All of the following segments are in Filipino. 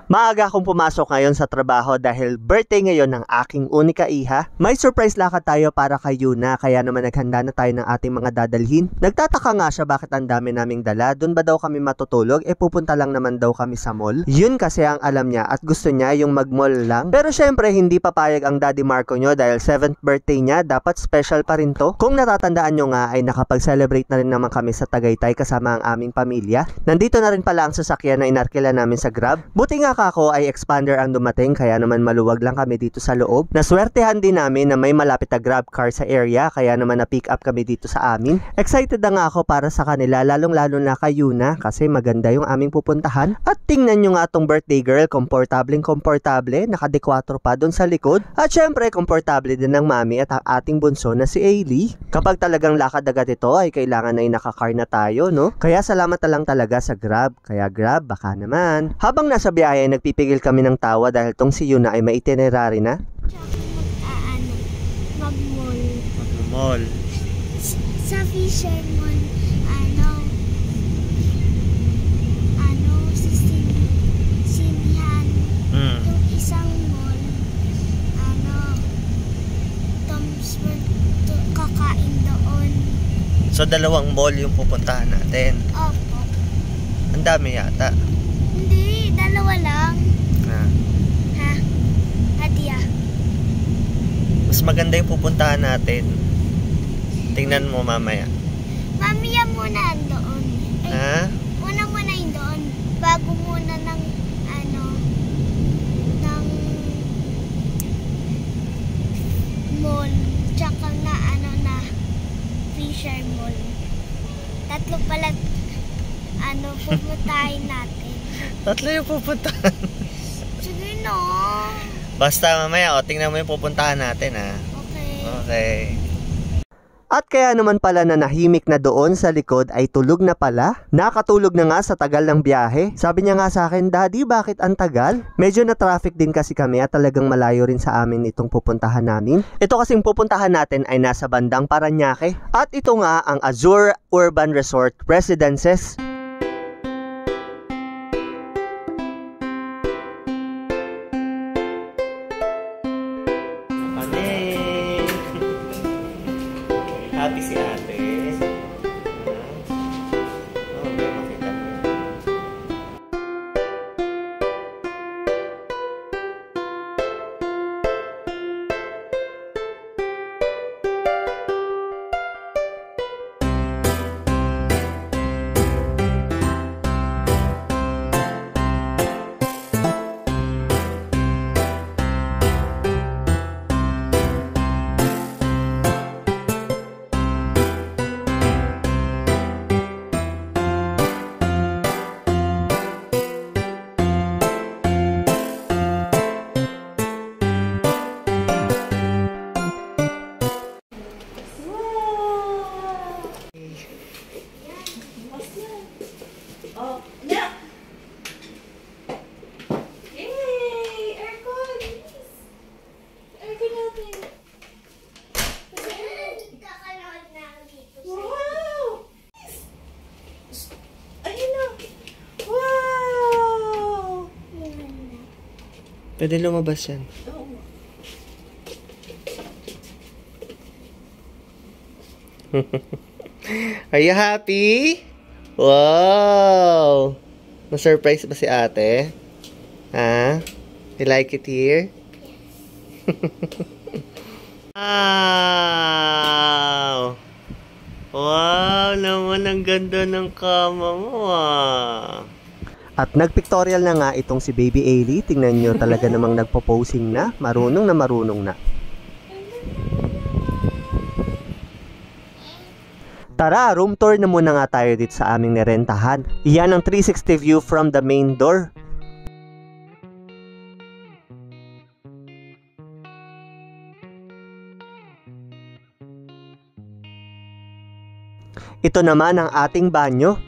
Maaga akong pumasok ngayon sa trabaho dahil birthday ngayon ng aking unika iha. May surprise lakad tayo para kay Yuna, kaya naman naghanda na tayo ng ating mga dadalhin. Nagtataka nga siya bakit ang dami naming dala. Doon ba daw kami matutulog? Pupunta lang naman daw kami sa mall. Yun kasi ang alam niya at gusto niya yung mag-mall lang. Pero syempre hindi papayag ang Daddy Marco nyo dahil 7th birthday niya, dapat special pa rin to. Kung natatandaan nyo nga ay nakapag-celebrate na rin naman kami sa Tagaytay kasama ang aming pamilya. Nandito na rin pala ang sasakyan na inarkila namin sa Grab. Buti nga kako ay expander ang dumating kaya naman maluwag lang kami dito sa loob. Naswertehan din namin na may malapit na Grab car sa area kaya naman na-pick up kami dito sa amin. Excited na nga ako para sa kanila, lalong-lalo na kay Yuna kasi maganda yung aming pupuntahan. At tingnan nyo nga tong birthday girl, komportable, naka-D4 pa doon sa likod. At syempre komportable din ng mami at ang ating bunso na si Ailey. Kapag talagang lakad agad ito ay kailangan ay naka-car na tayo, no? Kaya salamat na lang talaga sa Grab. Kaya Grab, baka naman. Habang nasa biyahe, nagpipigil kami ng tawa dahil tong si Yuna ay may itinerary na. Mag-mall. Mall. Sa Fisher Mall, sa Sinihan. Yung isang mall, Tom's World, kakain doon. So dalawang mall yung pupuntahan natin. Opo. Ang dami yata. Hindi, dalawa lang. Ha? Hadiah. Mas maganda yung pupuntahan natin. Tingnan mo mamaya. Mamaya muna doon. Ha? Una muna yung doon. Bago muna ng mall. Tsaka na Fisher Mall. Tatlo pala pupuntahin natin. Tatlo yung pupuntahan. Sige no. Basta mamaya, tingnan mo yung pupuntahan natin, ha? Okay. Okay. At kaya naman pala na nahimik na doon sa likod ay tulog na pala. Nakatulog na nga sa tagal ng biyahe. Sabi niya nga sa akin, Daddy, bakit ang tagal? Medyo na traffic din kasi kami at talagang malayo rin sa amin itong pupuntahan namin. Ito kasing pupuntahan natin ay nasa bandang Parañaque. At ito nga ang Azure Urban Resort Residences. Happy si ate. Okay, makita mo. Pwede lumabas yan. Are you happy? Wow! Na-surprise ba si ate? Ha? You like it here? Wow! Wow naman, ang ganda ng kama mo ah. At nagpictorial na nga itong si Baby Ailey. Tingnan nyo, talaga namang nagpo-posing na. Marunong na. Tara, room tour na muna nga tayo dito sa aming nirentahan. Iyan ang 360 view from the main door. Ito naman ang ating banyo.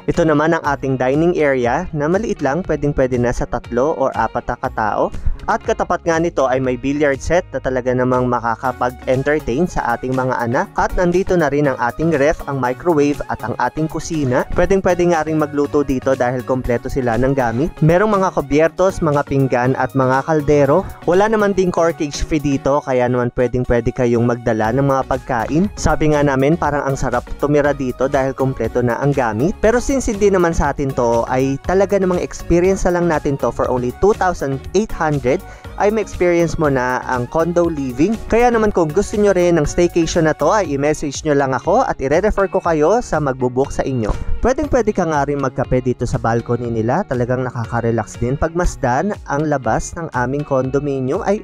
Ito naman ang ating dining area na maliit lang, pwedeng-pwede na sa 3 o 4 na katao. At katapat nga nito ay may billiard set na talaga namang makakapag-entertain sa ating mga anak. At nandito na rin ang ating ref, ang microwave at ang ating kusina. Pwedeng-pwede nga rin magluto dito dahil kompleto sila ng gamit. Merong mga kubyertos, mga pinggan at mga kaldero. Wala naman ding corkage fee dito kaya naman pwedeng-pwede kayong magdala ng mga pagkain. Sabi nga namin parang ang sarap tumira dito dahil kompleto na ang gamit. Pero since hindi naman sa atin to ay talaga namang experience na lang natin to for only 2,800 ay ma-experience mo na ang condo living. Kaya naman kung gusto nyo rin ng staycation na to ay i-message nyo lang ako at i-refer ko kayo sa magbubook sa inyo. Pwedeng-pwede ka nga rin magkape dito sa balcony nila. Talagang nakaka-relax din pagmasdan ang labas ng aming condominium ay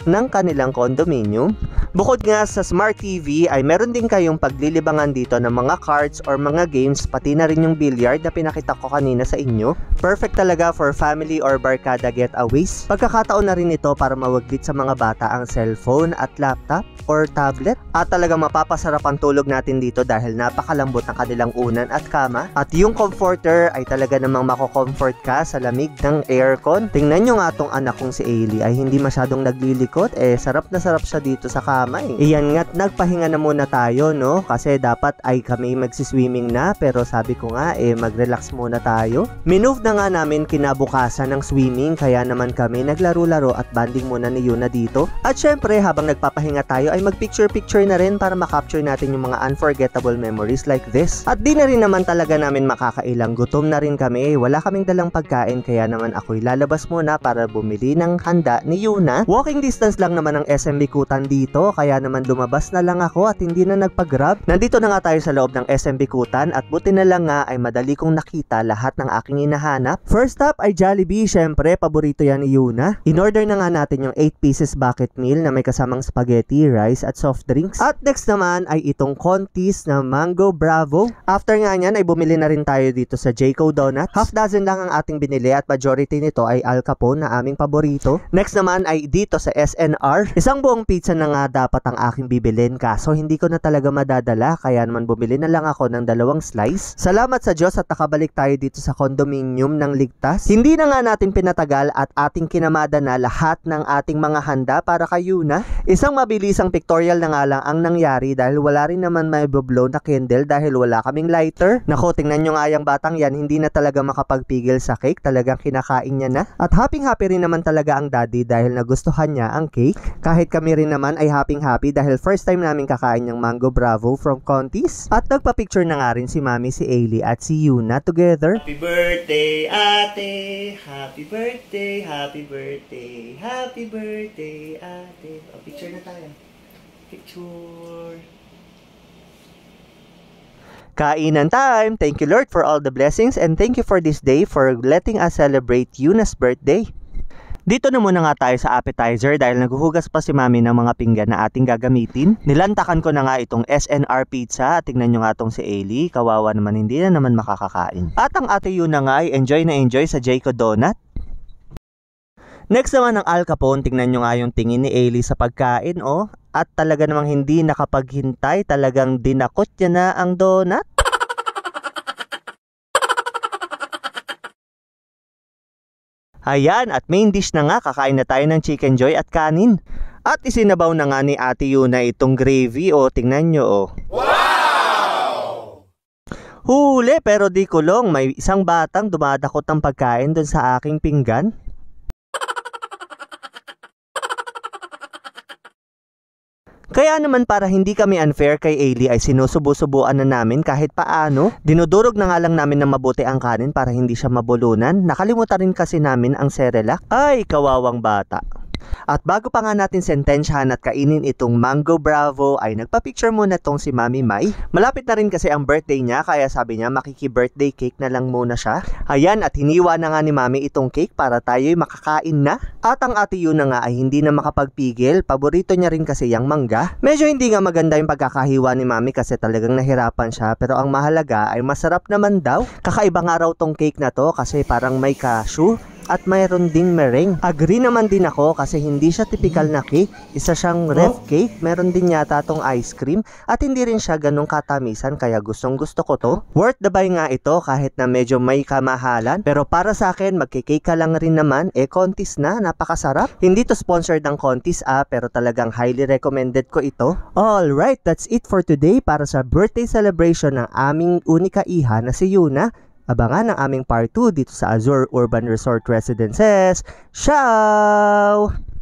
ng kanilang condominium. Bukod nga sa Smart TV ay meron din kayong paglilibangan dito ng mga cards or mga games, pati na rin yung billiard na pinakita ko kanina sa inyo. Perfect talaga for family or barkada getaways. Pagkakataon na rin ito para mawaglit sa mga bata ang cellphone at laptop or tablet. At talagang mapapasarap ang tulog natin dito dahil napakalambot ng kanilang unan at kama. At yung comforter ay talaga namang mako-comfort ka sa lamig ng aircon. Tingnan nyo nga tong anak kong si Ailey ay hindi masyadong naglilikot. Sarap na sarap siya dito sa kama eh. Iyan nga't nagpahinga na muna tayo, no? Kasi dapat ay kami magsiswimming na pero sabi ko nga mag-relax muna tayo. Minove na nga namin kinabukasan ng swimming kaya naman kami naglaro-laro at banding muna ni Yuna dito. At syempre habang nagpapahinga tayo ay mag-picture-picture na rin para makapture natin yung mga unforgettable memories like this. At di na rin naman talaga namin makakailang. Gutom na rin kami. Wala kaming dalang pagkain kaya naman ako'y lalabas muna para bumili ng handa ni Yuna. Walking distance lang naman ang SM Bikutan dito kaya naman lumabas na lang ako at hindi na nagpa-grab. Nandito na nga tayo sa loob ng SM Bikutan at buti na lang nga ay madali kong nakita lahat ng aking hinahanap. First up ay Jollibee, syempre paborito yan ni Yuna. In-order na nga natin yung 8 pieces bucket meal na may kasamang spaghetti, rice at soft drinks. At next naman ay itong Contis na Mango Bravo. After nga nyan ay bumili na rin tayo dito sa Jayco Donuts. Half dozen lang ang ating binili at majority nito ay Al Capone na aming paborito. Next naman ay dito sa SNR. Isang buong pizza na nga dapat ang aking bibilin kaso hindi ko na talaga madadala kaya naman bumili na lang ako ng 2 slice. Salamat sa Diyos at nakabalik tayo dito sa condominium ng ligtas. Hindi na nga natin pinatagal at ating kinamada na lahat ng ating mga handa para kay Yuna. Isang mabilisang pictorial na nga lang ang nangyari dahil wala rin naman may blow na candle dahil wala kaming lighter. Nako, tingnan nyo nga yung batang yan, hindi na talaga makapagpigil sa cake. Talagang kinakain niya na. At happy rin naman talaga ang daddy dahil nagustuhan niya ang cake. Kahit kami rin naman ay happy dahil first time namin kakain yung Mango Bravo from Contis. At nagpa-picture na nga rin si Mami, si Ailey at si Yuna together. Happy birthday, ate! Happy birthday, happy birthday, happy birthday, ate! O, picture na tayo. Picture! Kainan time! Thank you Lord for all the blessings and thank you for this day for letting us celebrate Yuna's birthday. Dito na muna nga tayo sa appetizer dahil naghuhugas pa si Mami ng mga pinggan na ating gagamitin. Nilantakan ko na nga itong SNR pizza. Tingnan nyo nga itong si Ailey. Kawawa naman, hindi na naman makakakain. At ang ate Yuna nga ay enjoy na enjoy sa Jayco Donut. Next naman ang Al Capone. Tingnan nyo nga yung tingin ni Ailey sa pagkain, oh. At talaga namang hindi nakapaghintay. Talagang dinakot niya na ang donut. Ayan, at main dish na nga, kakain na tayo ng Chicken Joy at kanin. At isinabaw na nga ni Ate Yuna itong gravy, o tingnan nyo, o. Wow! Huli, pero di kulong, may isang batang dumadakot ng pagkain dun sa aking pinggan. Kaya naman para hindi kami unfair kay Ailey ay sinusubo-subuan na namin kahit paano. Dinudurog na nga lang namin na mabuti ang kanin para hindi siya mabulunan. Nakalimutan rin kasi namin ang Cerelac. Ay, kawawang bata. At bago pa nga natin sentensyahan at kainin itong Mango Bravo ay nagpa-picture muna tong si Mami Mai. Malapit na rin kasi ang birthday niya kaya sabi niya makiki-birthday cake na lang muna siya. Ayan, at hiniwa na nga ni Mami itong cake para tayo'y makakain na. At ang ate Yuna nga ay hindi na makapagpigil. Paborito niya rin kasi yung mangga. Medyo hindi nga maganda yung pagkakahiwa ni Mami kasi talagang nahirapan siya. Pero ang mahalaga ay masarap naman daw. Kakaiba nga raw tong cake na to kasi parang may cashew. at mayroon ding meringue. Agree naman din ako kasi hindi siya typical na cake. Isa siyang ref cake, meron din yata tong ice cream at hindi rin siya ganong katamisan kaya gustong gusto ko to. Worth the buy nga ito kahit na medyo may kamahalan, pero para sa akin magkikake ka lang rin naman, kontis na, napakasarap. Hindi to sponsored ng kontis pero talagang highly recommended ko ito. Alright, that's it for today para sa birthday celebration ng aming unika iha na si Yuna. Abangan ang aming part 2 dito sa Azure Urban Resort Residences. Ciao!